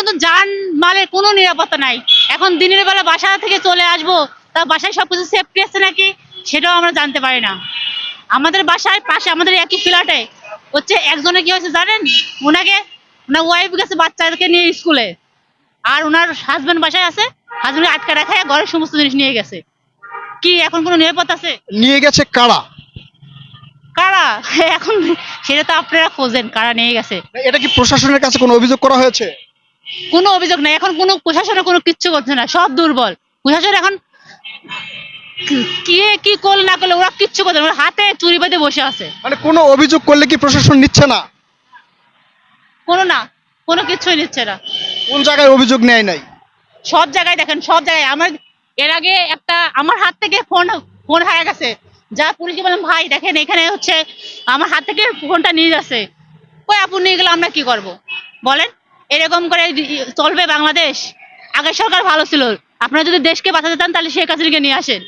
এখন তো যান মালের কোনো নিরাপত্তা নাই। এখন দিনের বেলা বাসা থেকে চলে আসবো, তা বাসায় সবকিছু সেফটি আছে নাকি সেটাও আমরা জানতে পারি না। আমাদের বাসায় পাশে আমাদের একই ফ্ল্যাটে হচ্ছে একজনের কি হয়েছে জানেন, ওনার ওয়াইফ গেছে বাচ্চাদেরকে নিয়ে স্কুলে, আর ওনার হাজবেন্ড বাসায় আছে, হাজবেন্ড আটকা রাখে ঘরের সমস্ত জিনিস নিয়ে গেছে। কি এখন কোনো নিরাপত্তা আছে? নিয়ে গেছে কারা? কারা এখন সেটা তো আপনারা খোঁজেন কারা নিয়ে গেছে। এটা কি প্রশাসনের কাছে কোনো অভিযোগ করা হয়েছে? কোনো অভিযোগ নাই, এখন কোনো প্রশাসনের কোনো কিচ্ছু করছে না, সব দুর্বল। প্রশাসন এখন কি করলে না করলে ওরা কিচ্ছু করছে না, ওরা হাতে চুরি বেঁধে বসে আছে। মানে কোনো অভিযোগ করলে কি প্রশাসন নিচ্ছে না? কোনো কিছুই নিচ্ছে না। কোন জায়গায় অভিযোগ নেয় নাই? সব জায়গায় দেখেন, সব জায়গায়। আমার এর আগে একটা আমার হাত থেকে ফোন হারিয়ে গেছে, যা পুলিশকে বললাম ভাই দেখেন এখানে হচ্ছে আমার হাত থেকে ফোনটা নিয়ে গেছে। কই আপু নিয়ে গেলে আমরা কি করব বলেন? এরকম করে চলবে বাংলাদেশ? আগের সরকার ভালো ছিল, আপনারা যদি দেশকে বাঁচাতে চান তাহলে শেখ হাসিনাকে নিয়ে আসেন।